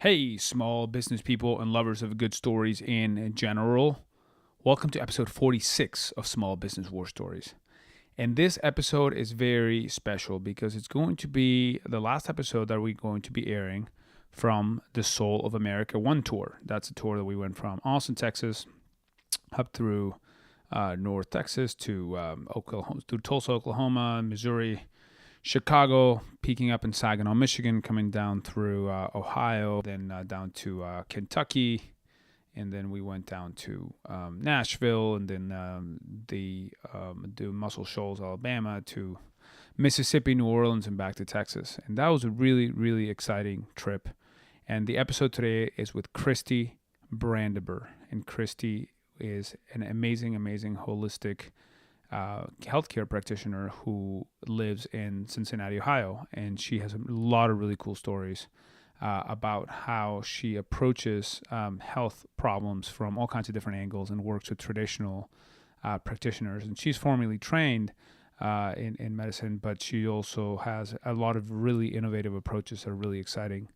Hey, small business people and lovers of good stories in general. Welcome to episode 46 of Small Business War Stories. And this episode is very special because it's going to be the last episode that we're going to be airing from the Soul of America 1 tour. That's a tour that we went from Austin, Texas, up through North Texas to Oklahoma, through Tulsa, Oklahoma, Missouri, Chicago, peaking up in Saginaw, Michigan, coming down through Ohio, then down to Kentucky, and then we went down to Nashville, and then the Muscle Shoals, Alabama, to Mississippi, New Orleans, and back to Texas. And that was a really, really exciting trip. And the episode today is with Kristy Brandabur. And Kristi is an amazing, amazing holistic healthcare practitioner who lives in Cincinnati, Ohio, and she has a lot of really cool stories about how she approaches health problems from all kinds of different angles and works with traditional practitioners. And she's formally trained in medicine, but she also has a lot of really innovative approaches that are really exciting.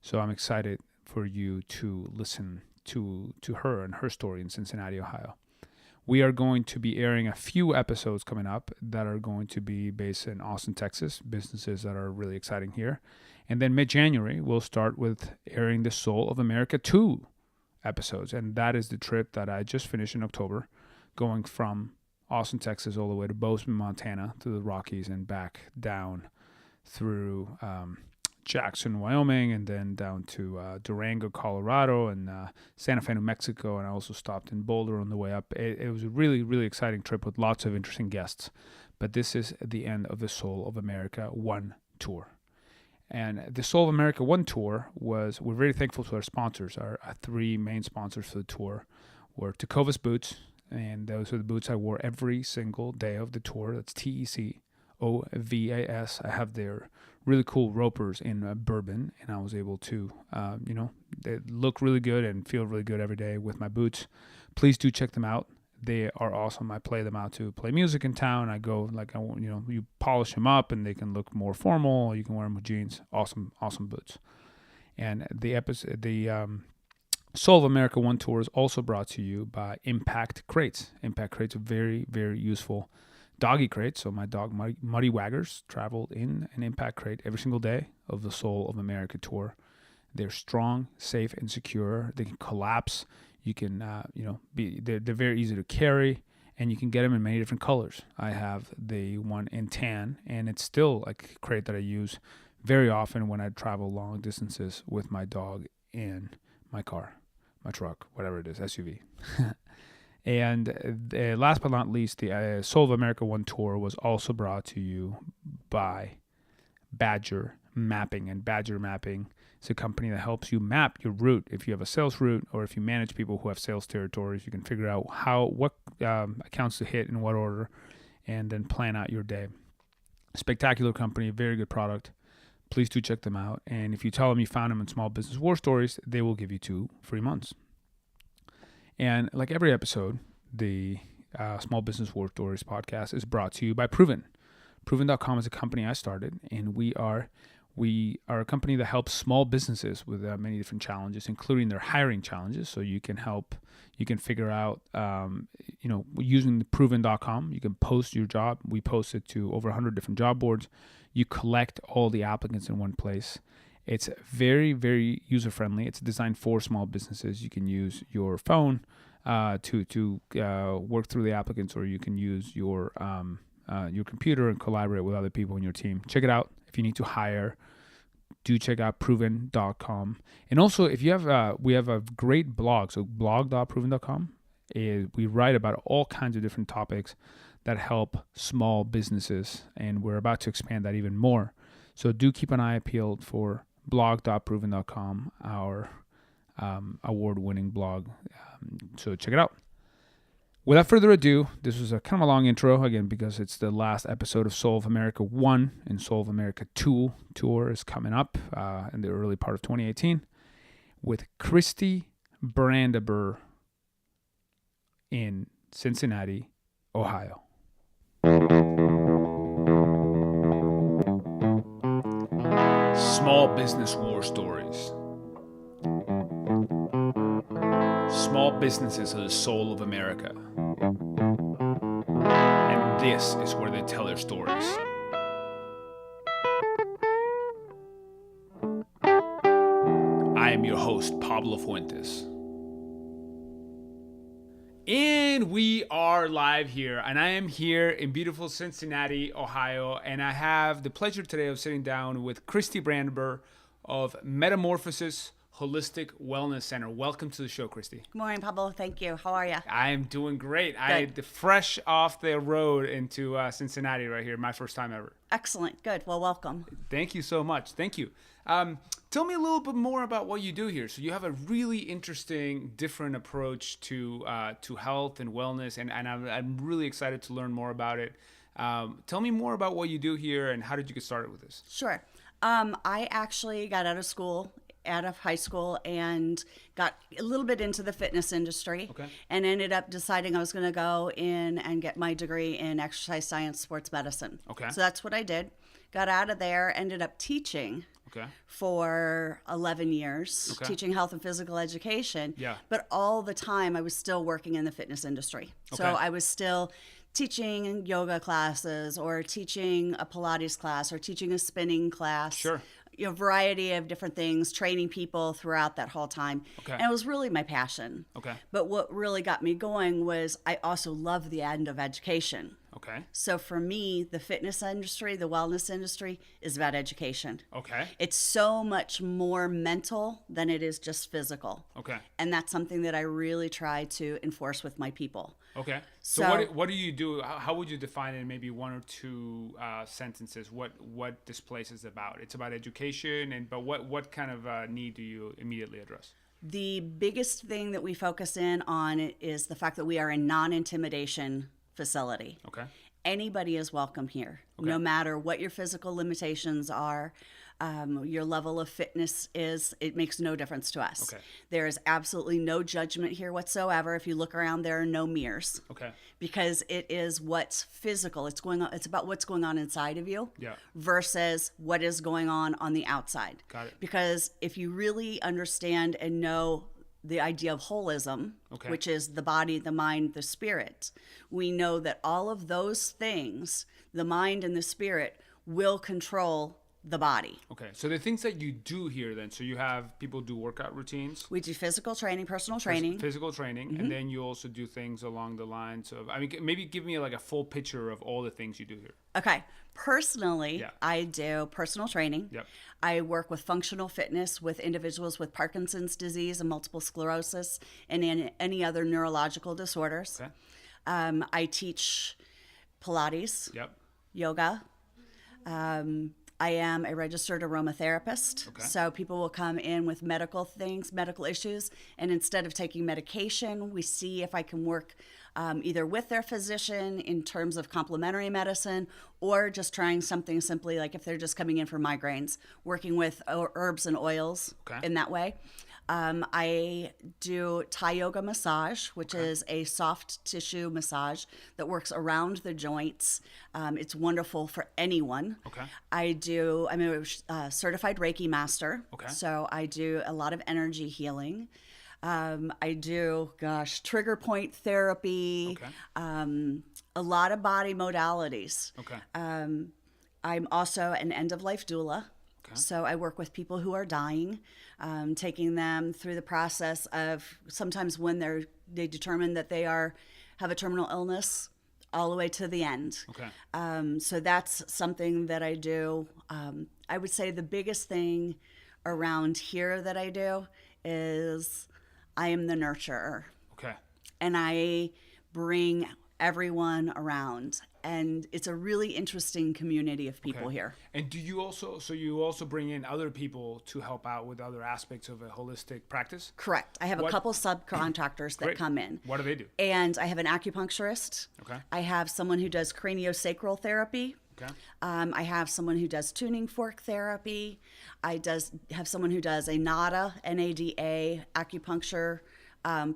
So I'm excited for you to listen to her and her story in Cincinnati, Ohio. We are going to be airing a few episodes coming up that are going to be based in Austin, Texas, businesses that are really exciting here. And then mid-January, we'll start with airing the Soul of America 2 episodes. And that is the trip that I just finished in October, going from Austin, Texas, all the way to Bozeman, Montana, to the Rockies and back down through Jackson, Wyoming, and then down to Durango, Colorado, and Santa Fe, New Mexico, and I also stopped in Boulder on the way up. It was a really, really exciting trip with lots of interesting guests, but this is the end of the Soul of America 1 tour. And the Soul of America 1 tour we're very thankful to our sponsors. Our three main sponsors for the tour were Tecovas Boots, and those are the boots I wore every single day of the tour. That's TECOVAS. I have their really cool ropers in bourbon, and I was able to, they look really good and feel really good every day with my boots. Please do check them out. They are awesome. I play them out to play music in town. I go you polish them up and they can look more formal. You can wear them with jeans. Awesome, awesome boots. And the Soul of America 1 tour is also brought to you by Impact Crates. Impact Crates are very, very useful doggy crates. So my dog Muddy Waggers traveled in an Impact Crate every single day of the Soul of America tour. They're strong, safe, and secure. They can collapse. You can, they're very easy to carry, and you can get them in many different colors. I have the one in tan, and it's still a crate that I use very often when I travel long distances with my dog in my car, my truck, whatever it is, SUV. And last but not least, the Soul of America 1 tour was also brought to you by Badger Mapping. And Badger Mapping is a company that helps you map your route. If you have a sales route or if you manage people who have sales territories, you can figure out what accounts to hit in what order and then plan out your day. Spectacular company, very good product. Please do check them out. And if you tell them you found them in Small Business War Stories, they will give you 2 free months. And like every episode, the Small Business War Stories podcast is brought to you by Proven. Proven.com is a company I started, and we are a company that helps small businesses with many different challenges, including their hiring challenges. So you can figure out, using the Proven.com, you can post your job. We post it to over 100 different job boards. You collect all the applicants in one place. It's very, very user-friendly. It's designed for small businesses. You can use your phone to work through the applicants, or you can use your computer and collaborate with other people in your team. Check it out. If you need to hire, do check out Proven.com. And also, if you have, we have a great blog. So blog.proven.com. We write about all kinds of different topics that help small businesses, and we're about to expand that even more. So do keep an eye peeled for blog.proven.com, our award-winning blog. So check it out. Without further ado, this was a kind of a long intro, again, because it's the last episode of Soul of America 1, and Soul of America 2 tour is coming up in the early part of 2018 with Kristy Brandabur in Cincinnati, Ohio. Small Business War Stories. Small businesses are the soul of America. And this is where they tell their stories. I am your host, Pablo Fuentes. And we are live here, and I am here in beautiful Cincinnati, Ohio, and I have the pleasure today of sitting down with Kristy Brandabur of Metamorphosis Holistic Wellness Center. Welcome to the show, Kristi. Good morning, Pablo. Thank you. How are you? I am doing great. Good. I fresh off the road into Cincinnati right here, my first time ever. Excellent. Good. Well, welcome. Thank you so much. Thank you. Tell me a little bit more about what you do here. So you have a really interesting, different approach to health and wellness, and I'm really excited to learn more about it. Tell me more about what you do here and how did you get started with this? Sure. I actually got out of high school and got a little bit into the fitness industry. Okay. And ended up deciding I was going to go in and get my degree in exercise science, sports medicine. Okay. So that's what I did. Got out of there, ended up teaching. Okay. For 11 years, okay. teaching health and physical education. Yeah. But all the time I was still working in the fitness industry. Okay. So I was still teaching yoga classes or teaching a Pilates class or teaching a spinning class. Sure. A variety of different things, training people throughout that whole time. Okay. And it was really my passion. Okay. But what really got me going was I also love the end of education. Okay. So for me, the fitness industry, the wellness industry is about education. Okay. It's so much more mental than it is just physical. Okay. And that's something that I really try to enforce with my people. Okay. So what do you do? How would you define it in maybe one or two sentences? What this place is about? It's about education, but what kind of need do you immediately address? The biggest thing that we focus in on is the fact that we are a non-intimidation facility. Okay. Anybody is welcome here, okay. No matter what your physical limitations are, your level of fitness is, it makes no difference to us. Okay. There is absolutely no judgment here whatsoever. If you look around, there are no mirrors. Okay. Because it is what's physical. It's going on. It's about what's going on inside of you. Yeah. Versus what is going on the outside. Got it. Because if you really understand and know the idea of holism, okay. which is the body, the mind, the spirit, we know that all of those things, the mind and the spirit, will control the body. Okay. So the things that you do here then, so you have people do workout routines. We do physical training, personal training. Physical training. Mm-hmm. And then you also do things along the lines of, maybe give me like a full picture of all the things you do here. Okay. Personally, yeah. I do personal training. Yep. I work with functional fitness with individuals with Parkinson's disease and multiple sclerosis and any other neurological disorders. Okay. I teach Pilates, yep. yoga. I am a registered aromatherapist. Okay. So people will come in with medical issues, and instead of taking medication, we see if I can work either with their physician in terms of complementary medicine or just trying something simply like if they're just coming in for migraines, working with herbs and oils okay. in that way. I do Thai yoga massage, which okay. is a soft tissue massage that works around the joints. It's wonderful for anyone. Okay. I'm a certified Reiki master. Okay. So I do a lot of energy healing. I do, trigger point therapy. Okay. A lot of body modalities. Okay. I'm also an end-of-life doula. Okay. So I work with people who are dying, taking them through the process of sometimes when they determine that they have a terminal illness, all the way to the end. Okay. So that's something that I do. I would say the biggest thing around here that I do is I am the nurturer. Okay. And I bring everyone around. And it's a really interesting community of people here. And do you also bring in other people to help out with other aspects of a holistic practice? Correct. I have a couple subcontractors that come in. What do they do? And I have an acupuncturist. Okay. I have someone who does craniosacral therapy. Okay. I have someone who does tuning fork therapy. I have someone who does a NADA, N-A-D-A acupuncture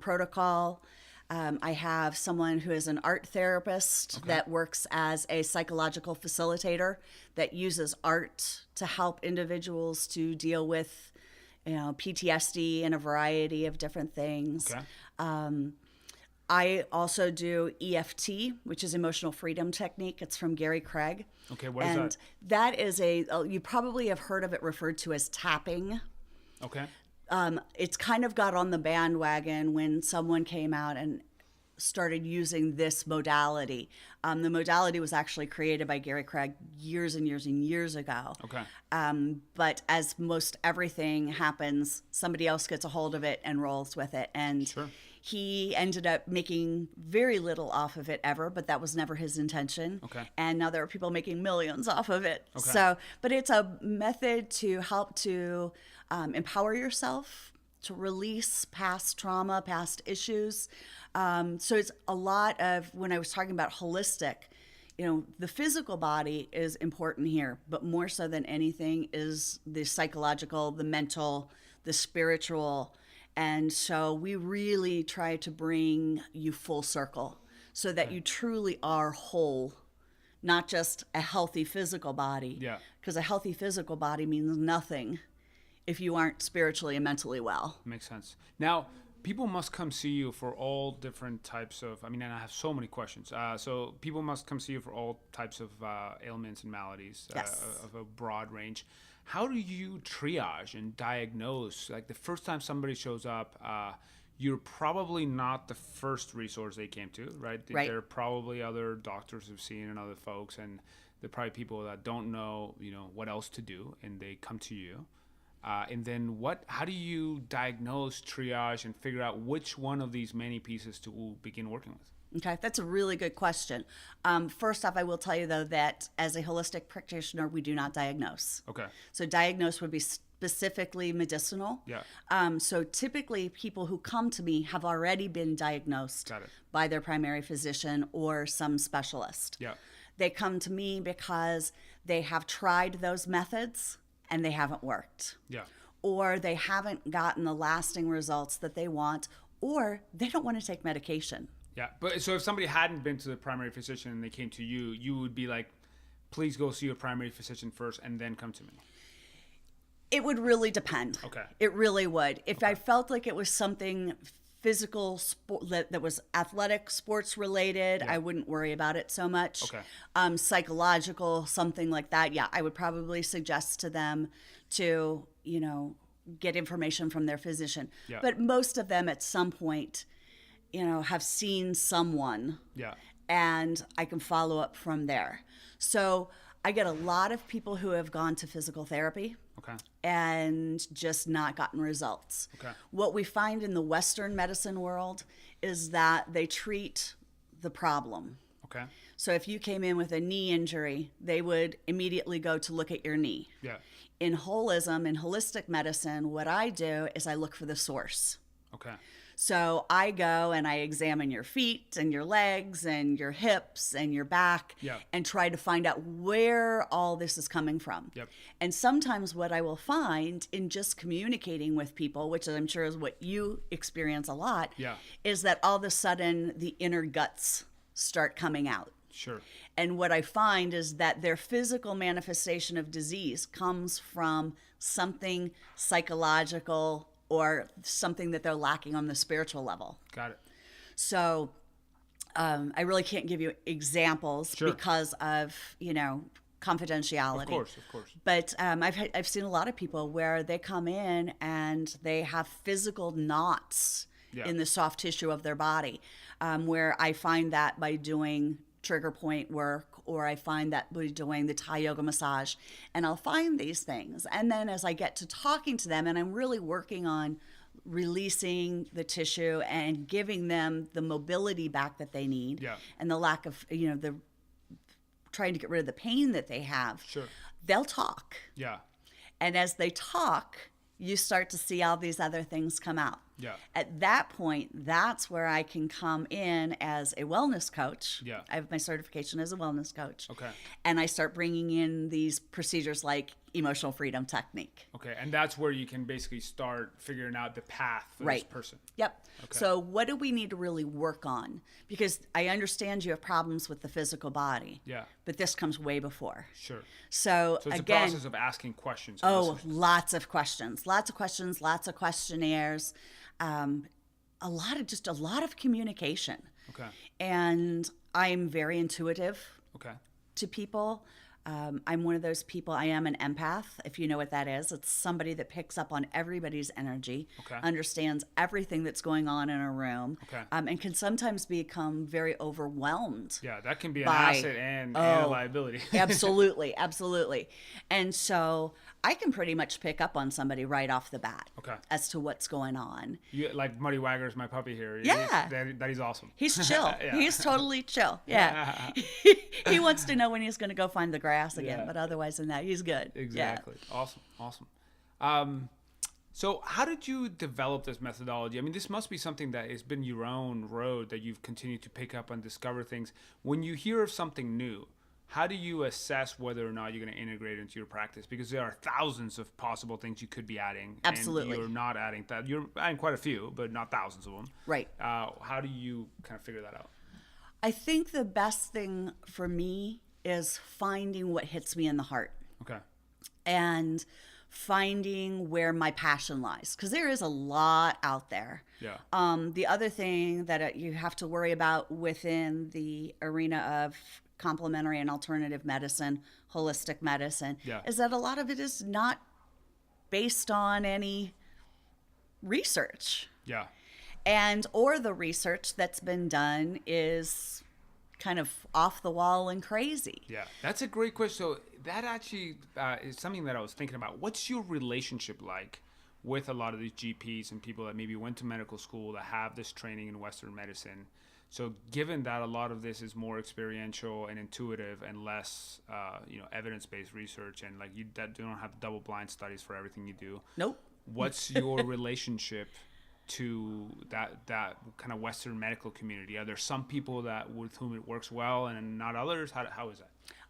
protocol. I have someone who is an art therapist that works as a psychological facilitator that uses art to help individuals to deal with PTSD and a variety of different things. Okay. I also do EFT, which is emotional freedom technique. It's from Gary Craig. Okay, what is and that is you probably have heard of it referred to as tapping. Okay. It's kind of got on the bandwagon when someone came out and started using this modality. The modality was actually created by Gary Craig years and years and years ago. Okay. But as most everything happens, somebody else gets a hold of it and rolls with it. And Sure. he ended up making very little off of it ever, but that was never his intention. Okay. And now there are people making millions off of it. Okay. So, but it's a method to help to empower yourself, to release past trauma, past issues. So it's a lot of, when I was talking about holistic, the physical body is important here, but more so than anything is the psychological, the mental, the spiritual. And so we really try to bring you full circle so that you truly are whole, not just a healthy physical body. Yeah. Because a healthy physical body means nothing if you aren't spiritually and mentally well. Makes sense. Now, people must come see you for all different types of, and I have so many questions. So people must come see you for all types of ailments and maladies, Yes. of a broad range. How do you triage and diagnose? Like the first time somebody shows up, you're probably not the first resource they came to, right? Right. There are probably other doctors who've seen and other folks, and there are probably people that don't know, what else to do, and they come to you. And then how do you diagnose, triage, and figure out which one of these many pieces to begin working with? Okay, that's a really good question. First off, I will tell you, though, that as a holistic practitioner, we do not diagnose. Okay. So diagnose would be specifically medicinal. Yeah. So typically people who come to me have already been diagnosed Got it. by their primary physician or some specialist. Yeah. They come to me because they have tried those methods and they haven't worked. Yeah. Or they haven't gotten the lasting results that they want, or they don't want to take medication. Yeah. But so if somebody hadn't been to the primary physician and they came to you, you would be like, please go see your primary physician first and then come to me. It would really depend. Okay. It really would. If I felt like it was something physical that was athletic, sports related, I wouldn't worry about it so much. Okay. Psychological, something like that. Yeah, I would probably suggest to them to, get information from their physician. Yeah. But most of them at some point, have seen someone. Yeah. And I can follow up from there. So I get a lot of people who have gone to physical therapy. Okay. And just not gotten results. Okay. What we find in the Western medicine world is that they treat the problem. Okay. So if you came in with a knee injury, they would immediately go to look at your knee. Yeah. In holism, in holistic medicine, what I do is I look for the source. Okay. So I go and I examine your feet and your legs and your hips and your back and try to find out where all this is coming from. Yep. And sometimes what I will find in just communicating with people, which I'm sure is what you experience a lot, is that all of a sudden the inner guts start coming out. Sure. And what I find is that their physical manifestation of disease comes from something psychological or something that they're lacking on the spiritual level. Got it. So I really can't give you examples because of, confidentiality. Of course. But I've seen a lot of people where they come in and they have physical knots in the soft tissue of their body, where I find that by doing trigger point work, or I find that by doing the Thai yoga massage, and I'll find these things. And then as I get to talking to them, and I'm really working on releasing the tissue and giving them the mobility back that they need, and the lack of, the trying to get rid of the pain that they have, they'll talk. Yeah. And as they talk, you start to see all these other things come out. Yeah. At that point, that's where I can come in as a wellness coach. Yeah. I have my certification as a wellness coach. Okay. And I start bringing in these procedures like emotional freedom technique. Okay. And that's where you can basically start figuring out the path for this person. Yep. Okay. So what do we need to really work on? Because I understand you have problems with the physical body. Yeah. But this comes way before. Sure. So it's again, a process of asking questions. lots of questions, lots of questionnaires, a lot of communication. Okay. And I'm very intuitive Okay. to people. I'm one of those people. I am an empath, if you know what that is. It's somebody that picks up on everybody's energy, Okay. understands everything that's going on in a room, Okay. And can sometimes become very overwhelmed. Yeah, that can be an by- asset and a liability. Absolutely, absolutely. And so I can pretty much pick up on somebody right off the bat Okay. as to what's going on. You, like Muddy Wagger's my puppy here. Yeah. That is awesome. He's chill. Yeah. He's totally chill. Yeah. He wants to know when he's going to go find the grass again, Yeah. but otherwise than that, he's good. Exactly. Yeah. Awesome. So how did you develop this methodology? I mean, this must be something that has been your own road that you've continued to pick up and discover things. When you hear of something new, how do you assess whether or not you're going to integrate it into your practice? Because there are thousands of possible things you could be adding. Absolutely. And you're not adding that. You're adding quite a few, but not thousands of them. Right. How do you kind of figure that out? I think the best thing for me is finding what hits me in the heart Okay. and finding where my passion lies, because there is a lot out there. Yeah. The other thing that you have to worry about within the arena of complementary and alternative medicine, holistic medicine, Yeah. is that a lot of it is not based on any research. Yeah. And or the research that's been done is kind of off the wall and crazy. Yeah, that's a great question. So that actually is something that I was thinking about. What's your relationship like with a lot of these GPs and people that maybe went to medical school that have this training in Western medicine? So given that a lot of this is more experiential and intuitive and less, evidence-based research, and like you don't have double-blind studies for everything you do. Nope. What's your relationship to that kind of Western medical community? Are there some people that with whom it works well and not others? How is that?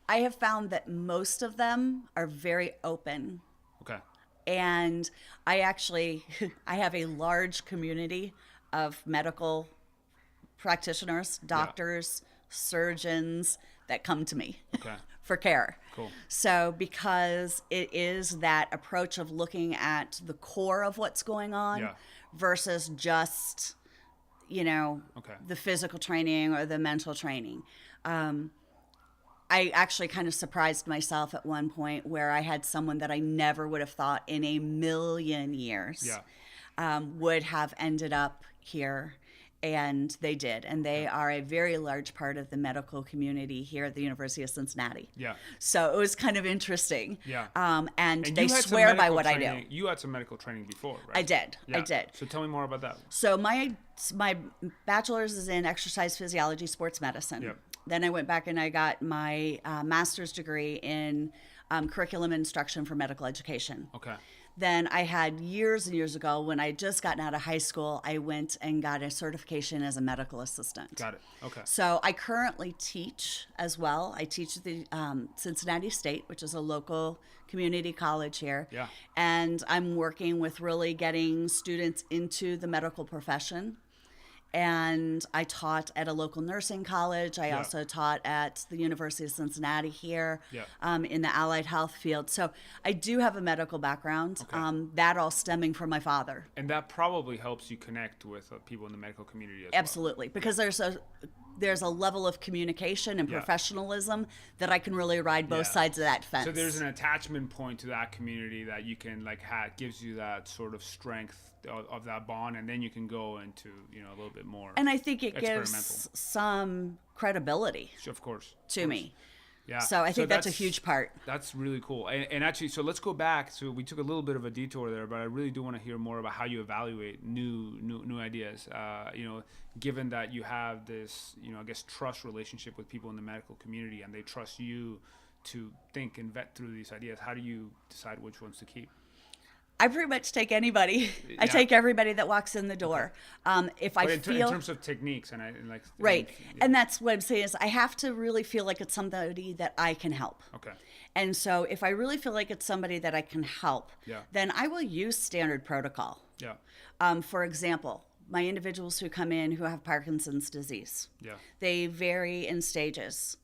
I have found that most of them are very open. Okay. And I have a large community of medical practitioners, doctors, surgeons that come to me Okay. for care. Cool. So because it is that approach of looking at the core of what's going on Yeah. versus just, Okay. the physical training or the mental training. I actually kind of surprised myself at one point where I had someone that I never would have thought in a million years would have ended up here. And they did. And they are a very large part of the medical community here at the University of Cincinnati. Yeah. So it was kind of interesting. Yeah. And And they you had some swear by medical what I training- do. You had some medical training before, right? I did. Yeah. I did. So tell me more about that. So my bachelor's is in exercise physiology, sports medicine. Yep. Then I went back and I got my master's degree in curriculum instruction for medical education. Okay. Then I had years and years ago, when I had just gotten out of high school, I went and got a certification as a medical assistant. Got it. Okay. So I currently teach as well. I teach at the Cincinnati State, which is a local community college here. Yeah. And I'm working with really getting students into the medical profession. And I taught at a local nursing college. I also taught at the University of Cincinnati here in the allied health field. So I do have a medical background, that all stemming from my father. And that probably helps you connect with people in the medical community as Absolutely, because there's a level of communication and professionalism that I can really ride both sides of that fence. So there's an attachment point to that community that you can gives you that sort of strength of that bond, and then you can go into a little bit more. And I think it gives some credibility of course to me. Yeah. So I think that's a huge part. That's really cool. And actually, so let's go back. So we took a little bit of a detour there, but I really do want to hear more about how you evaluate new ideas. Given that you have this, I guess, trust relationship with people in the medical community, and they trust you to think and vet through these ideas, how do you decide which ones to keep? I pretty much take anybody. I Yeah. take everybody that walks in the door. If I But in feel terms of techniques and like right, yeah. and that's what I'm saying is I have to really feel like it's somebody that I can help. Okay. And so if I really feel like it's somebody that I can help, Yeah. then I will use standard protocol. Yeah. For example, my individuals who come in who have Parkinson's disease, Yeah. they vary in stages.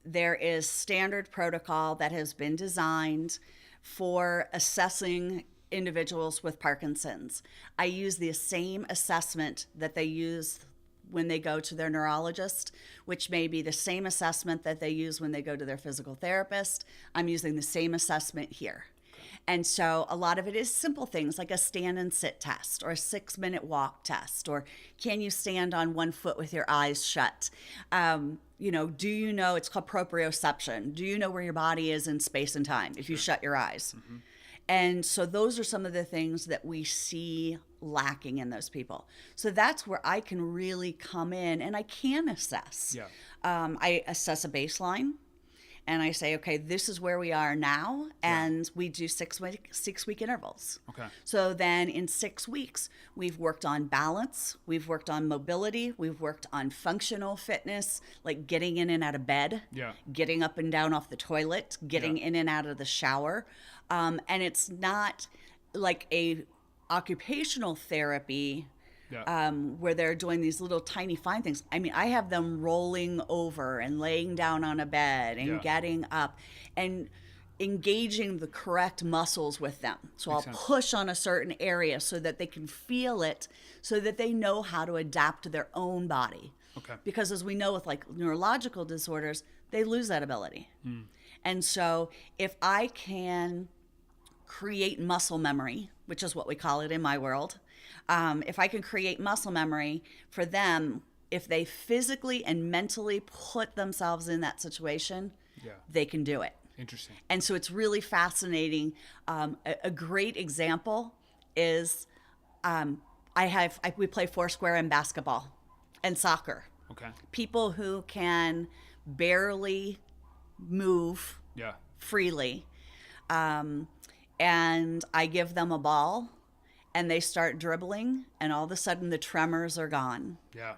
There is standard protocol that has been designed for assessing individuals with Parkinson's. I use the same assessment that they use when they go to their neurologist, which may be the same assessment that they use when they go to their physical therapist. I'm using the same assessment here. And so a lot of it is simple things like a stand and sit test or a 6-minute walk test, or can you stand on one foot with your eyes shut? Do you know it's called proprioception? Do you know where your body is in space and time if you shut your eyes? Mm-hmm. And so those are some of the things that we see lacking in those people. So that's where I can really come in and I can assess. Yeah. I assess a baseline. And I say, okay, this is where we are now, and we do 6-week intervals. Okay. So then in 6 weeks, we've worked on balance, we've worked on mobility, we've worked on functional fitness, like getting in and out of bed, getting up and down off the toilet, getting in and out of the shower. And it's not like a occupational therapy where they're doing these little tiny fine things. I mean, I have them rolling over and laying down on a bed and getting up and engaging the correct muscles with them. So I'll push on a certain area so that they can feel it, so that they know how to adapt to their own body. Okay. Because as we know with like neurological disorders, they lose that ability. And so if I can create muscle memory, which is what we call it in my world, if I can create muscle memory for them, if they physically and mentally put themselves in that situation, they can do it. Interesting. And so it's really fascinating. A great example is we play foursquare in basketball and soccer. Okay. People who can barely move freely. And I give them a ball and they start dribbling and all of a sudden the tremors are gone. Yeah.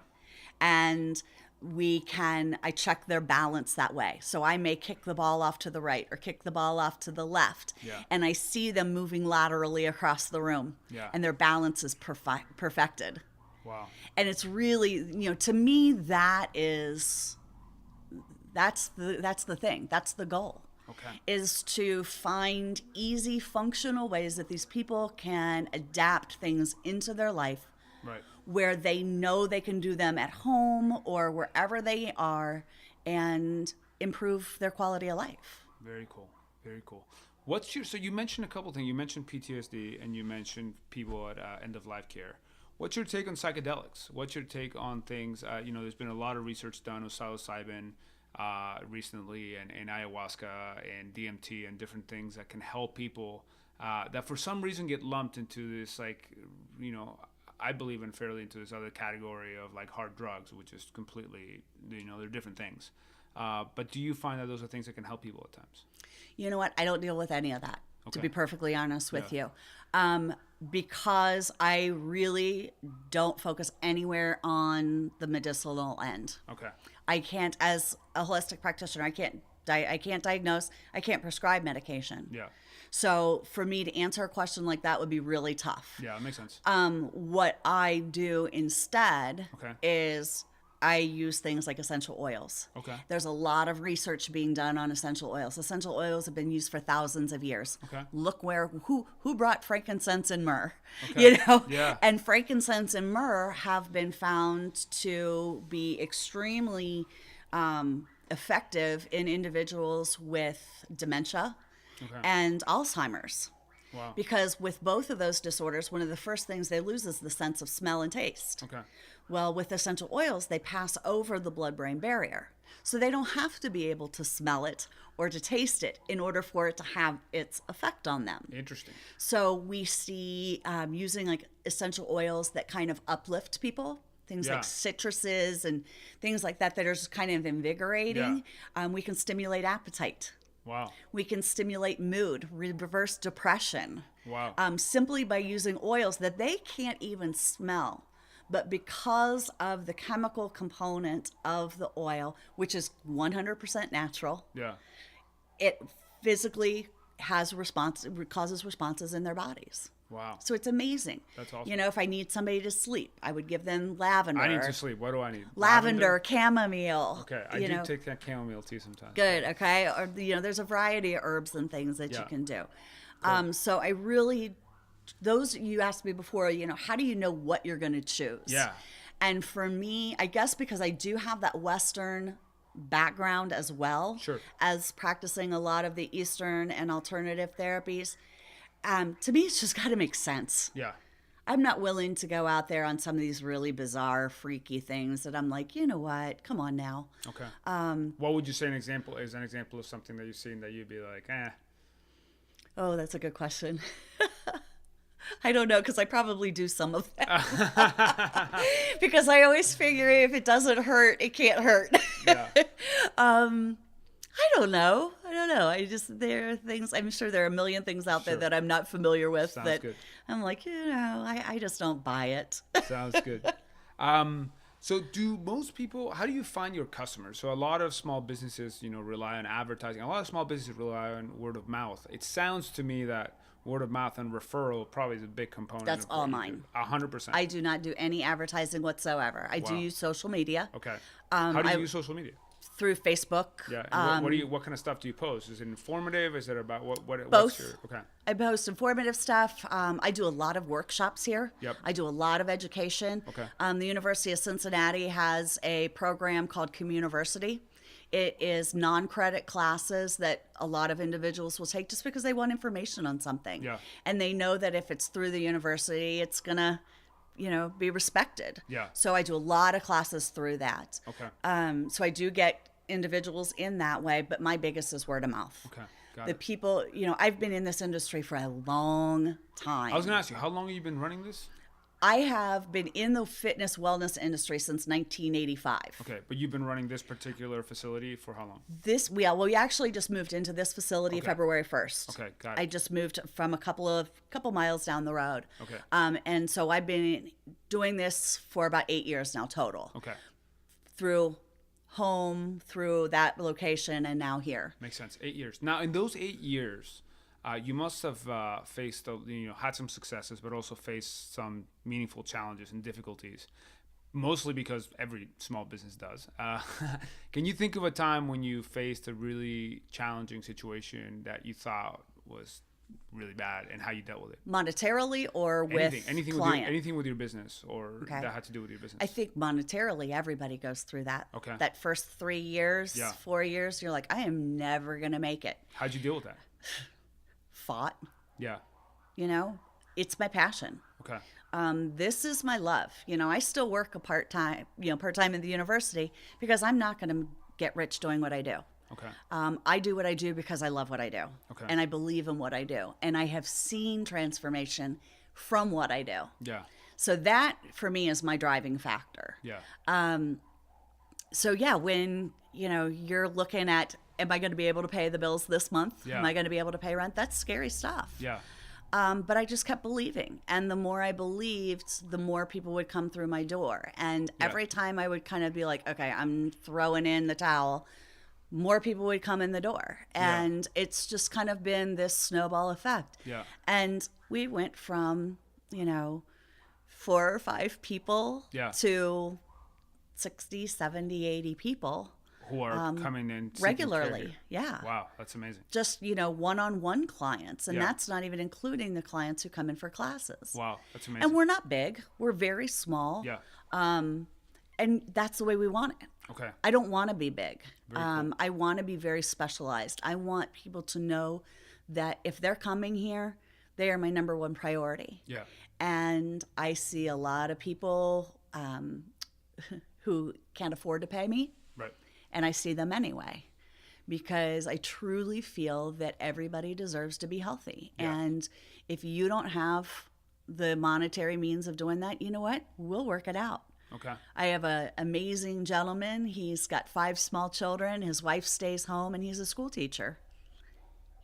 And I check their balance that way. So I may kick the ball off to the right or kick the ball off to the left. Yeah. And I see them moving laterally across the room. Yeah. And their balance is perfected. Wow. And it's really, to me, that's the thing. That's the goal. Okay. Is to find easy functional ways that these people can adapt things into their life where they know they can do them at home or wherever they are and improve their quality of life. Very cool. Very cool. So you mentioned a couple things. You mentioned PTSD and you mentioned people at end of life care. What's your take on psychedelics? What's your take on things? There's been a lot of research done with psilocybin recently and ayahuasca and DMT and different things that can help people that for some reason get lumped into this, I believe unfairly into this other category of like hard drugs, which is completely, they're different things. But do you find that those are things that can help people at times? You know what? I don't deal with any of that, to be perfectly honest with you. Because I really don't focus anywhere on the medicinal end. Okay. I can't, as a holistic practitioner, I can't diagnose, I can't prescribe medication. Yeah. So for me to answer a question like that would be really tough. Yeah, that makes sense. What I do instead is I use things like essential oils. Okay. There's a lot of research being done on essential oils. Essential oils have been used for thousands of years. Okay. Look who brought frankincense and myrrh, Okay. Yeah. And frankincense and myrrh have been found to be extremely effective in individuals with dementia and Alzheimer's. Wow. Because with both of those disorders, one of the first things they lose is the sense of smell and taste. Okay. Well, with essential oils, they pass over the blood-brain barrier. So they don't have to be able to smell it or to taste it in order for it to have its effect on them. Interesting. So we see using like essential oils that kind of uplift people. Things like citruses and things like that are just kind of invigorating. Yeah. We can stimulate appetite. Wow. We can stimulate mood, reverse depression. Wow. Simply by using oils that they can't even smell. But because of the chemical component of the oil, which is 100% natural, Yeah. it physically causes responses in their bodies. Wow. So it's amazing. That's awesome. You know, if I need somebody to sleep, I would give them lavender. I need to sleep. What do I need? Lavender, chamomile. Okay, I do take that chamomile tea sometimes. Good, okay. Or, you know, there's a variety of herbs and things that you can do. So I really, you asked me before, you know, how do you know what you're going to choose? Yeah. And for me, I guess because I do have that Western background as well, Sure. as practicing a lot of the Eastern and alternative therapies, to me, it's just got to make sense. Yeah. I'm not willing to go out there on some of these really bizarre, freaky things that I'm like, you know what? Come on now. Okay. What would you say an example of something that you've seen that you'd be like, eh? Oh, that's a good question. I don't know, because I probably do some of that. Because I always figure if it doesn't hurt, it can't hurt. Yeah. I don't know. There are things, I'm sure there are a million things out there that I'm not familiar with. Sounds good. I'm like, you know, I just don't buy it. Sounds good. So do most people, how do you find your customers? So a lot of small businesses, you know, rely on advertising. A lot of small businesses rely on word of mouth. It sounds to me that word of mouth and referral probably is a big component. That's all mine. 100%. I do not do any advertising whatsoever. I do use social media. Okay. How do you use social media? Through Facebook. Yeah. What kind of stuff do you post? Is it informative? Is it about what both. What's your, okay. I post informative stuff. I do a lot of workshops here. Yep. I do a lot of education. Okay. The University of Cincinnati has a program called Communiversity. It is non-credit classes that a lot of individuals will take just because they want information on something. Yeah. And they know that if it's through the university, it's going to, you know, be respected. Yeah. So I do a lot of classes through that. Okay. So I do get individuals in that way, but my biggest is word of mouth. Okay. Got The it. people, you know, I've been in this industry for a long time. I was going to ask you, how long have you been running this? I have been in the fitness wellness industry since 1985. Okay, but you've been running this particular facility for how long? We actually just moved into this facility February 1st. Okay, got it. I just moved from a couple miles down the road. Okay. And so I've been doing this for about 8 years now total. Okay. Through home, through that location, and now here. Makes sense. 8 years. Now, in those 8 years, you must have faced, had some successes, but also faced some meaningful challenges and difficulties, mostly because every small business does. Can you think of a time when you faced a really challenging situation that you thought was really bad and how you dealt with it? Monetarily or with client? Anything with your business or that had to do with your business? I think monetarily, everybody goes through that. Okay. That first 3 years, 4 years, you're like, I am never going to make it. How'd you deal with that? Fought. Yeah. You know, it's my passion. Okay. This is my love. You know, I still work part-time in the university because I'm not going to get rich doing what I do. Okay. I do what I do because I love what I do. Okay. And I believe in what I do. And I have seen transformation from what I do. Yeah. So that, for me, is my driving factor. Yeah. So, yeah, when, you know, you're looking at, am I going to be able to pay the bills this month? Yeah. Am I going to be able to pay rent? That's scary stuff. Yeah. But I just kept believing. And the more I believed, the more people would come through my door. And every time I would kind of be like, okay, I'm throwing in the towel, more people would come in the door. And it's just kind of been this snowball effect. Yeah. And we went from, you know, 4 or 5 people to 60, 70, 80 people. Who are coming in regularly. Yeah. Wow, that's amazing. Just, you know, one-on-one clients. And that's not even including the clients who come in for classes. Wow, that's amazing. And we're not big. We're very small. Yeah. And that's the way we want it. Okay. I don't want to be big. Cool. I want to be very specialized. I want people to know that if they're coming here, they are my number one priority. Yeah. And I see a lot of people who can't afford to pay me. Right. And I see them anyway, because I truly feel that everybody deserves to be healthy. Yeah. And if you don't have the monetary means of doing that, you know what? We'll work it out. Okay. I have an amazing gentleman. He's got 5 small children. His wife stays home, and he's a school teacher.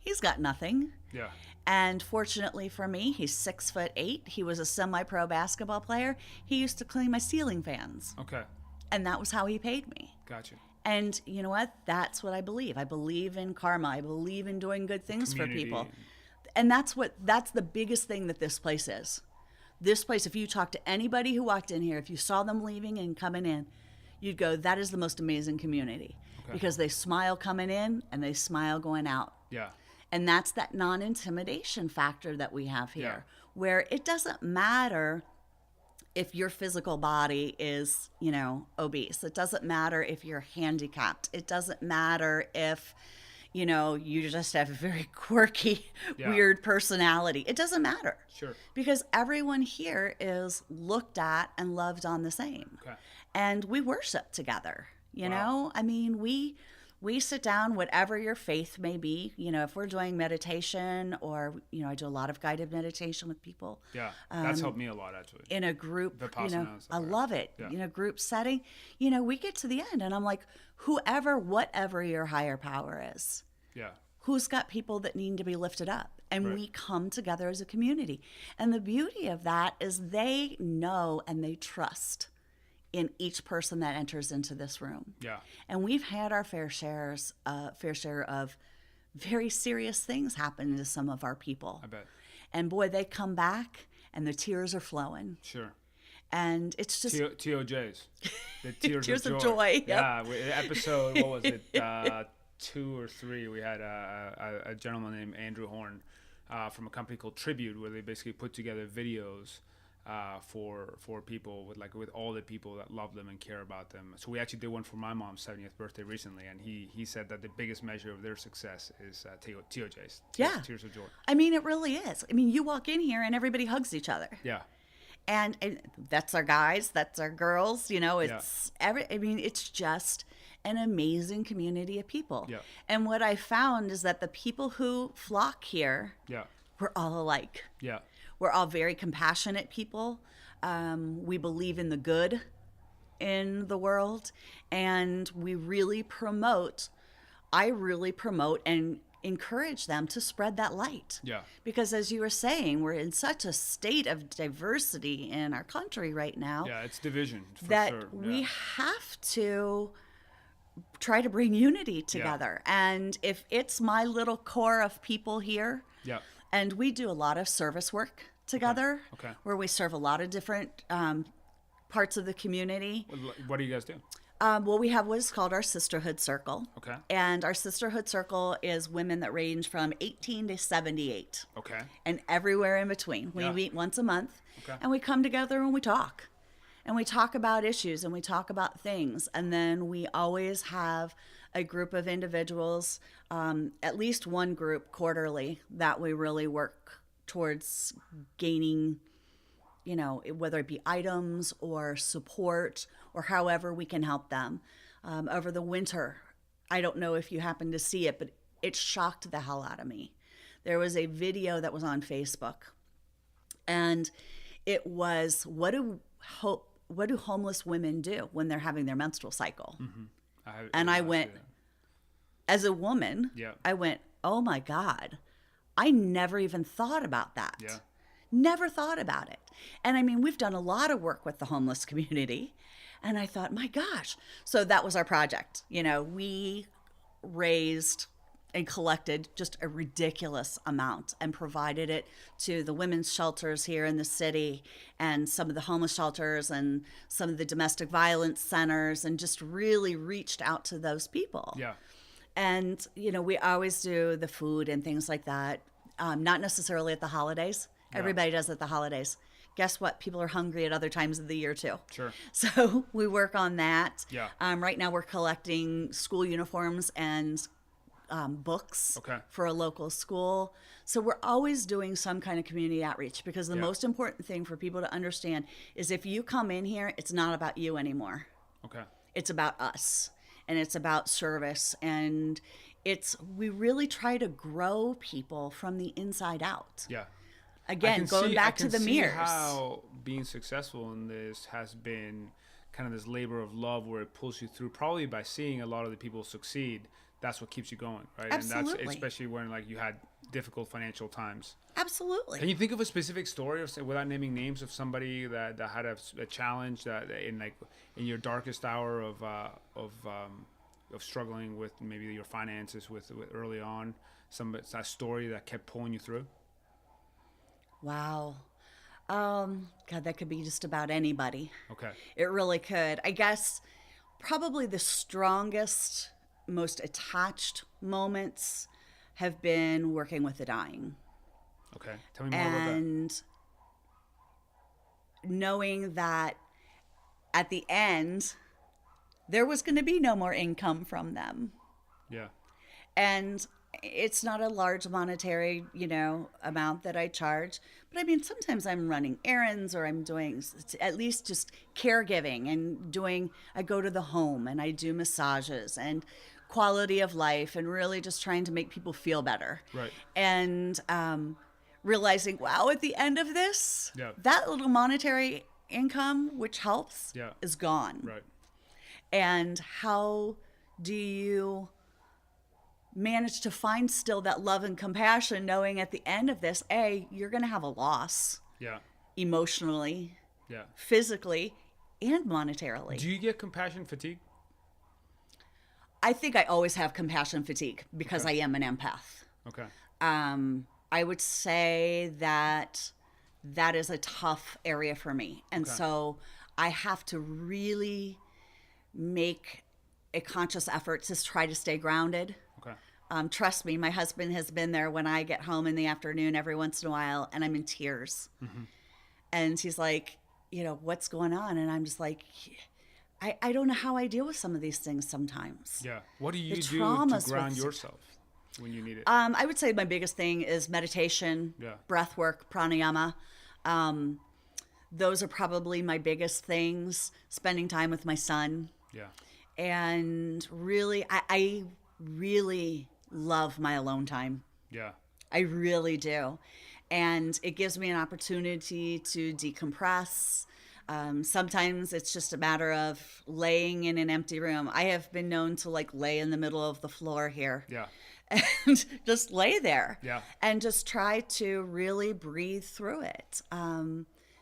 He's got nothing. Yeah. And fortunately for me, he's 6'8". He was a semi-pro basketball player. He used to clean my ceiling fans. Okay. And that was how he paid me. Gotcha. And you know what? That's what I believe. I believe in karma. I believe in doing good things for people. And that's the biggest thing that this place is. This place, if you talk to anybody who walked in here, if you saw them leaving and coming in, you'd go, that is the most amazing community. Okay. Because they smile coming in and they smile going out. Yeah. And that's that non-intimidation factor that we have here, where it doesn't matter if your physical body is, obese. It doesn't matter if you're handicapped. It doesn't matter if, you just have a very quirky, weird personality. It doesn't matter. Sure. Because everyone here is looked at and loved on the same. Okay. And we worship together, you know? I mean, we sit down, whatever your faith may be, if we're doing meditation or, I do a lot of guided meditation with people. Yeah, that's helped me a lot, actually. In a group, I love it. In a group setting, we get to the end and I'm like, whatever your higher power is. Yeah. Who's got people that need to be lifted up? And we come together as a community. And the beauty of that is they know and they trust in each person that enters into this room. Yeah. And we've had our fair share of very serious things happen to some of our people. I bet. And boy, they come back and the tears are flowing. Sure. And it's just TOJs. The tears, of joy. Yep. Yeah. Episode, what was it? 2 or 3, we had a gentleman named Andrew Horn from a company called Tribute, where they basically put together videos for people with all the people that love them and care about them. So we actually did one for my mom's 70th birthday recently, and he said that the biggest measure of their success is TOJs. Tears of joy. I mean, it really is. I mean, you walk in here and everybody hugs each other. Yeah. And that's our guys, that's our girls. It's just an amazing community of people. Yeah. And what I found is that the people who flock here, we're all alike. Yeah. We're all very compassionate people. We believe in the good in the world. And I really promote and encourage them to spread that light. Yeah. Because as you were saying, we're in such a state of diversity in our country right now. Yeah, it's division for that sure. We have to try to bring unity together. Yeah. And if it's my little core of people here, and we do a lot of service work together, where we serve a lot of different parts of the community. What do you guys do? Well, we have what is called our Sisterhood Circle. Okay. And our Sisterhood Circle is women that range from 18 to 78. Okay. And everywhere in between. We meet once a month. Okay. And we come together and we talk. And we talk about issues and we talk about things. And then we always have a group of individuals, at least one group quarterly, that we really work towards gaining, whether it be items or support or however we can help them. Over the winter, I don't know if you happen to see it, but it shocked the hell out of me. There was a video that was on Facebook, and it was, what do homeless women do when they're having their menstrual cycle? Mm-hmm. I went, as a woman, I went, oh my God, I never even thought about that. Yeah. Never thought about it. And I mean, we've done a lot of work with the homeless community. And I thought, my gosh. So that was our project. We raised and collected just a ridiculous amount and provided it to the women's shelters here in the city and some of the homeless shelters and some of the domestic violence centers, and just really reached out to those people. Yeah. And, we always do the food and things like that. Not necessarily at the holidays. Everybody does at the holidays. Guess what? People are hungry at other times of the year too. Sure. So we work on that. Yeah. Right now we're collecting school uniforms and books for a local school. So we're always doing some kind of community outreach, because the most important thing for people to understand is if you come in here, it's not about you anymore. Okay. It's about us, and it's about service, and we really try to grow people from the inside out. Yeah. Again, going back to the mirrors. I can see how being successful in this has been kind of this labor of love, where it pulls you through, probably by seeing a lot of the people succeed, that's what keeps you going, right? Absolutely. And that's especially when like you had difficult financial times. Absolutely. Can you think of a specific story, or without naming names, of somebody that had a challenge that in your darkest hour of struggling with maybe your finances with early on, a story that kept pulling you through? Wow. God, that could be just about anybody. Okay. It really could. I guess probably the strongest, most attached moments have been working with the dying. Okay. Tell me more about that. And knowing that at the end, there was going to be no more income from them. Yeah. And it's not a large monetary, amount that I charge. But I mean, sometimes I'm running errands or I'm doing at least just caregiving and I go to the home and I do massages and quality of life and really just trying to make people feel better. Right. And realizing, wow, at the end of this, that little monetary income, which helps, is gone. Right. And how do you manage to find still that love and compassion, knowing at the end of this, you're going to have a loss. Yeah. Emotionally, yeah, physically, and monetarily. Do you get compassion fatigue? I think I always have compassion fatigue because I am an empath. Okay. I would say that is a tough area for me. And so I have to really make a conscious effort to try to stay grounded. Okay. Trust me, my husband has been there when I get home in the afternoon every once in a while and I'm in tears. Mm-hmm. And he's like, what's going on? And I'm just like, I don't know how I deal with some of these things sometimes. Yeah. What do you do to ground yourself when you need it? I would say my biggest thing is meditation, breath work, pranayama. Those are probably my biggest things. Spending time with my son. Yeah. And really, I really love my alone time. Yeah. I really do. And it gives me an opportunity to decompress. Sometimes it's just a matter of laying in an empty room. I have been known to lay in the middle of the floor here. Yeah. And just lay there. Yeah. And just try to really breathe through it.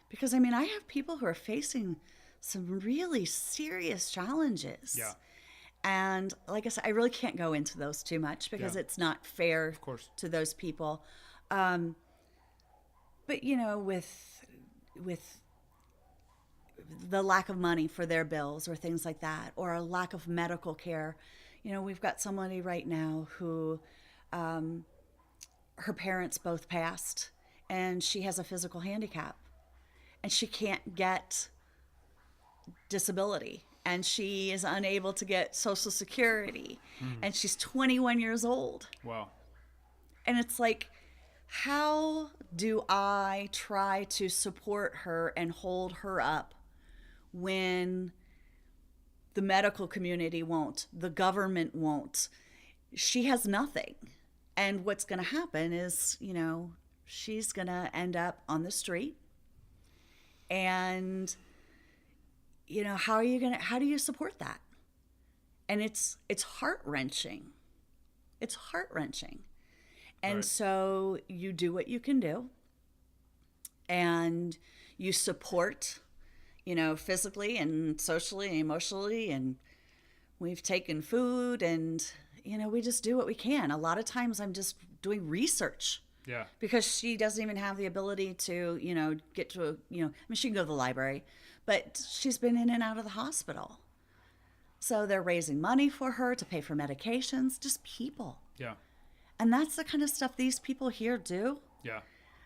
Because I have people who are facing some really serious challenges. Yeah. And like I said, I really can't go into those too much because it's not fair to those people. But with the lack of money for their bills or things like that, or a lack of medical care, we've got somebody right now who her parents both passed and she has a physical handicap and she can't get disability and she is unable to get Social Security and she's 21 years old. Wow. And it's like, how do I try to support her and hold her up when the medical community won't, the government won't? She has nothing. And what's going to happen is, she's going to end up on the street. And, how do you support that? And it's heart-wrenching. It's heart-wrenching. And so you do what you can do and you support, physically and socially and emotionally. And we've taken food and, we just do what we can. A lot of times I'm just doing research. Yeah. Because she doesn't even have the ability to, get to she can go to the library, but she's been in and out of the hospital. So they're raising money for her to pay for medications, just people. Yeah. And that's the kind of stuff these people here do. Yeah.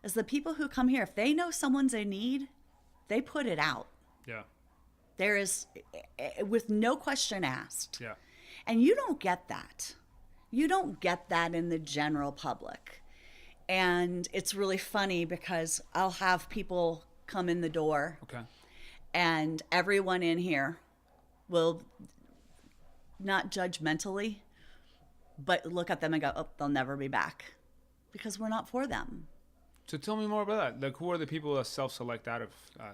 Is the people who come here, if they know someone's in need, they put it out. Yeah. There is, with no question asked. Yeah. And you don't get that. You don't get that in the general public. And it's really funny because I'll have people come in the door. Okay. And everyone in here will not judgmentally, but look at them and go, oh, they'll never be back because we're not for them. So tell me more about that. Who are the people that self-select out of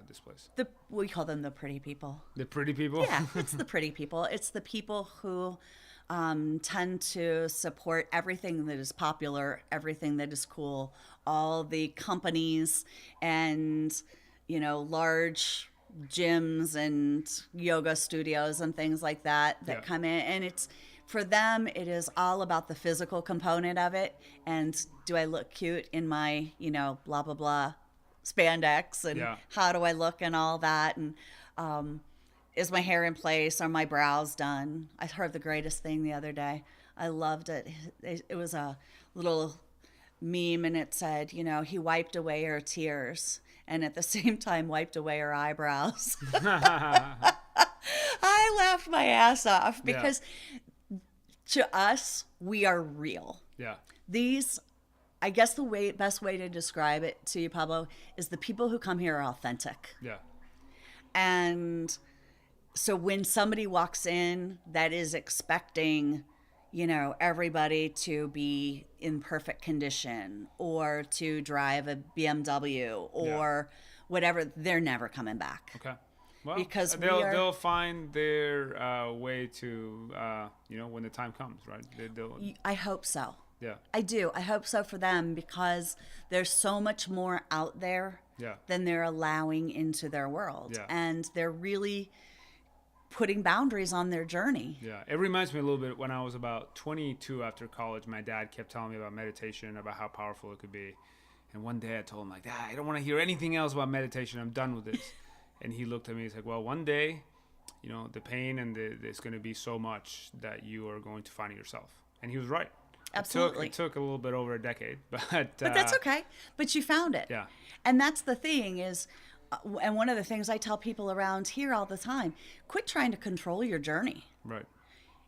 this place? We call them the pretty people. The pretty people? Yeah, it's the pretty people. It's the people who tend to support everything that is popular, everything that is cool, all the companies and, large gyms and yoga studios and things like that come in. And it's, for them, it is all about the physical component of it. And do I look cute in my, blah, blah, blah spandex, and how do I look and all that? And is my hair in place? Are my brows done? I heard the greatest thing the other day. I loved it. It was a little meme, and it said, he wiped away her tears and at the same time wiped away her eyebrows. I laughed my ass off because to us, we are real. Yeah. These, I guess the best way to describe it to you, Pablo, is the people who come here are authentic. Yeah. And so when somebody walks in that is expecting, everybody to be in perfect condition or to drive a BMW or whatever, they're never coming back. Okay. Well, because they'll find their way to, when the time comes, right? I hope so. Yeah. I do. I hope so for them, because there's so much more out there than they're allowing into their world. Yeah. And they're really putting boundaries on their journey. Yeah. It reminds me a little bit when I was about 22 after college, my dad kept telling me about meditation, about how powerful it could be. And one day I told him, I don't want to hear anything else about meditation. I'm done with this. And he looked at me, he's like, well, one day, the pain and it's going to be so much that you are going to find it yourself. And he was right. Absolutely. It took a little bit over a decade, but that's okay. But you found it. Yeah. And that's the thing is, and one of the things I tell people around here all the time, quit trying to control your journey. Right.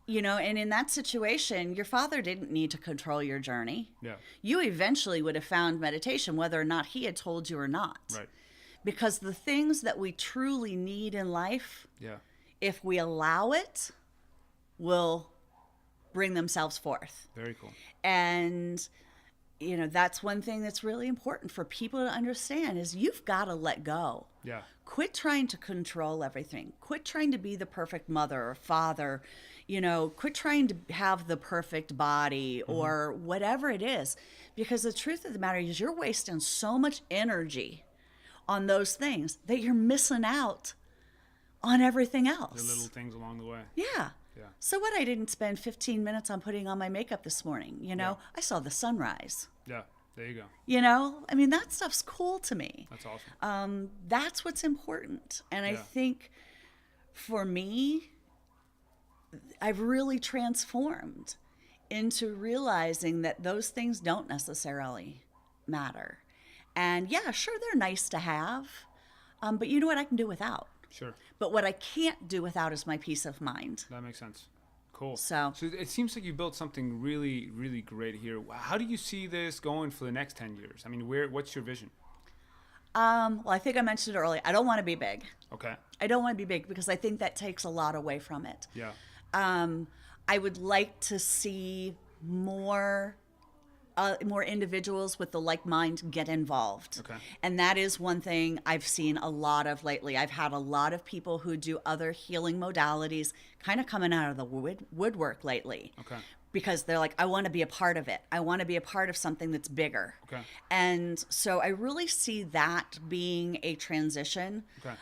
And in that situation, your father didn't need to control your journey. Yeah. You eventually would have found meditation, whether or not he had told you or not. Right. Because the things that we truly need in life, if we allow it, will bring themselves forth. Very cool. And, that's one thing that's really important for people to understand is you've got to let go. Yeah. Quit trying to control everything. Quit trying to be the perfect mother or father. Quit trying to have the perfect body or whatever it is. Because the truth of the matter is you're wasting so much energy on those things that you're missing out on everything else. The little things along the way. Yeah. Yeah. So what? I didn't spend 15 minutes on putting on my makeup this morning. I saw the sunrise. Yeah. There you go. That stuff's cool to me. That's awesome. That's what's important. And I think for me, I've really transformed into realizing that those things don't necessarily matter. And sure, they're nice to have. But you know what I can do without? Sure. But what I can't do without is my peace of mind. That makes sense. Cool. So it seems like you built something really, really great here. How do you see this going for the next 10 years? I mean, what's your vision? Well, I think I mentioned it earlier. I don't want to be big. Okay. I don't want to be big because I think that takes a lot away from it. Yeah. I would like to see more individuals with the like mind get involved. Okay. And that is one thing I've seen a lot of lately. I've had a lot of people who do other healing modalities kind of coming out of the woodwork lately. Okay. Because they're like, I want to be a part of it. I want to be a part of something that's bigger. Okay. And so I really see that being a transition. Okay.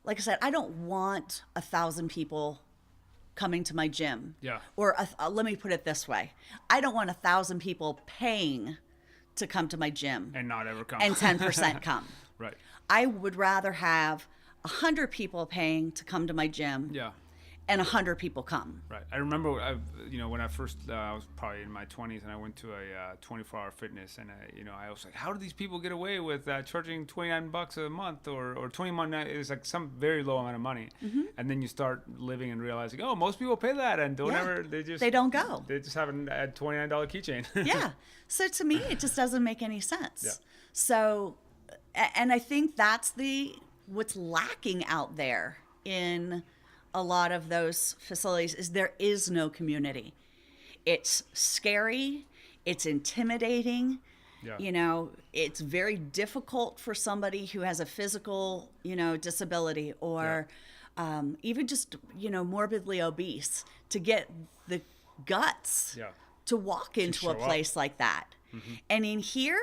Like I said, I don't want 1,000 people coming to my gym. Yeah. Or let me put it this way. I don't want 1,000 people paying to come to my gym. And not ever come. And 10% come. Right. I would rather have 100 people paying to come to my gym. Yeah. And 100 people come. Right. I remember, when I first, I was probably in my 20s, and I went to a 24-hour fitness, and I was like, how do these people get away with charging $29 a month or 21? It's like some very low amount of money, and then you start living and realizing, oh, most people pay that, and they don't go. They just have a $29 keychain. Yeah. So to me, it just doesn't make any sense. Yeah. So, and I think that's what's lacking out there in a lot of those facilities is there is no community. It's scary. It's intimidating. Yeah. It's very difficult for somebody who has a physical, disability or even just, morbidly obese, to get the guts to walk into a place like that. Mm-hmm. And in here,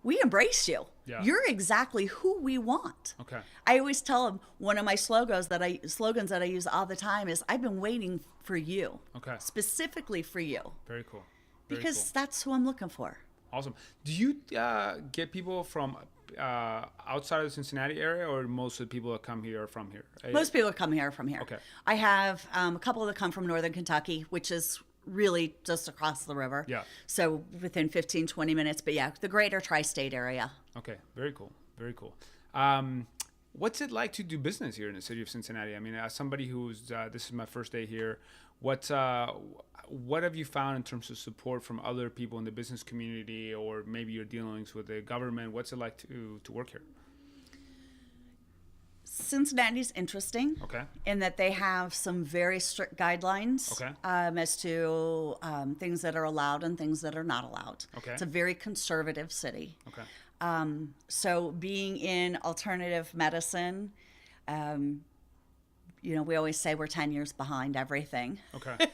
we embrace you. Yeah. You're exactly who we want. Okay. I always tell them, one of my slogans that I use all the time is, I've been waiting for you. Okay. Specifically for you. Very cool. Because that's who I'm looking for. Awesome. Do you get people from outside of the Cincinnati area, or most of the people that come here are from here? Most people come here from here. Okay. I have a couple that come from northern Kentucky, which is really just across the river. Yeah. So within 15, 20 minutes. But yeah, the greater tri-state area. Okay. Very cool. Very cool. What's it like to do business here in the city of Cincinnati? I mean, as somebody who's, this is my first day here, what have you found in terms of support from other people in the business community, or maybe your dealings with the government? What's it like to work here? Cincinnati's interesting, in that they have some very strict guidelines as to things that are allowed and things that are not allowed. Okay. It's a very conservative city. Okay. So being in alternative medicine, we always say we're 10 years behind everything. Okay.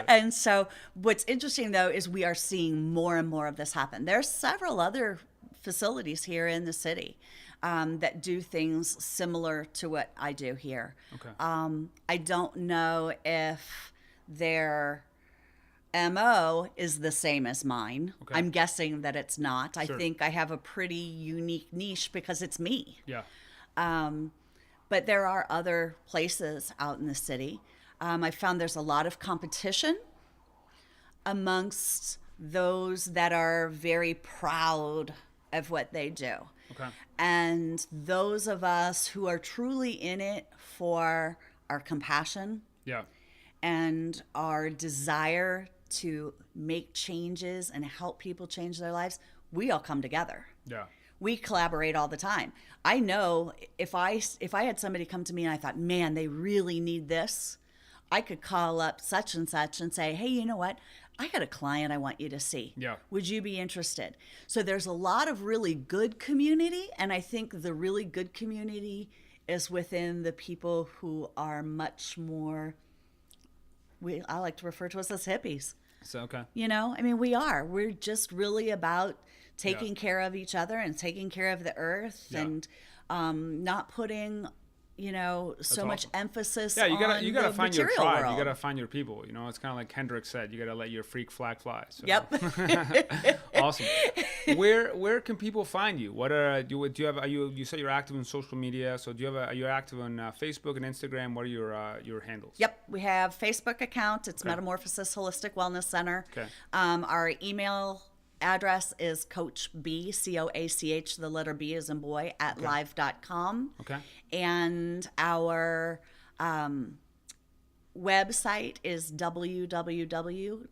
And so what's interesting, though, is we are seeing more and more of this happen. There are several other facilities here in the city that do things similar to what I do here. Okay. I don't know if their MO is the same as mine. Okay. I'm guessing that it's not. Sure. I think I have a pretty unique niche because it's me. Yeah. But there are other places out in the city. I found there's a lot of competition amongst those that are very proud of what they do. Okay. And those of us who are truly in it for our compassion and our desire to make changes and help people change their lives, we all come together. Yeah. We collaborate all the time. I know if I had somebody come to me and I thought, man, they really need this, I could call up such and say, hey, you know what? I got a client I want you to see. Yeah. Would you be interested? So there's a lot of really good community, and I think the really good community is within the people who are much more, I like to refer to us as hippies. So, okay. We are. We're just really about taking care of each other and taking care of the earth and not putting, so much emphasis on you gotta find your tribe. World. You gotta find your people. It's kind of like Kendrick said, you gotta let your freak flag fly. So. Yep. Awesome. Where can people find you? What do you have? You said you're active in social media. So are you active on Facebook and Instagram? What are your handles? Yep, we have Facebook account. It's Metamorphosis Holistic Wellness Center. Okay. Our email address is Coach B, COACH, the letter B as in boy, at live.com. Okay. And our website is www.cincy,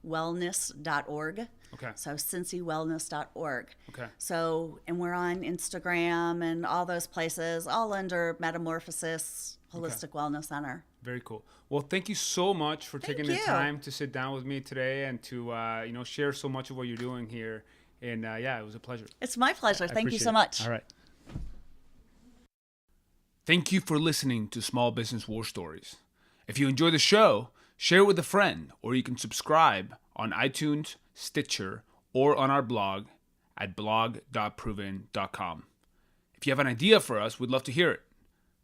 wellness.org. Okay. So cincywellness.org. Okay. So, and we're on Instagram and all those places, all under Metamorphosis Holistic Wellness Center. Very cool. Well, thank you so much for taking the time to sit down with me today and to share so much of what you're doing here. And it was a pleasure. It's my pleasure. Thank you so much. All right. Thank you for listening to Small Business War Stories. If you enjoy the show, share it with a friend, or you can subscribe on iTunes, Stitcher, or on our blog at blog.proven.com. If you have an idea for us, we'd love to hear it.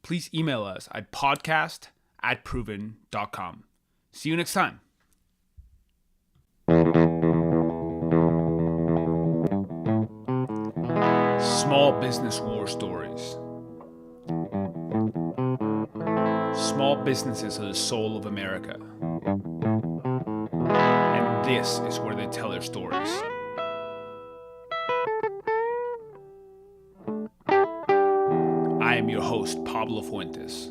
Please email us at podcast@proven.com. See you next time. Small Business War Stories. Small businesses are the soul of America. And this is where they tell their stories. I am your host, Pablo Fuentes.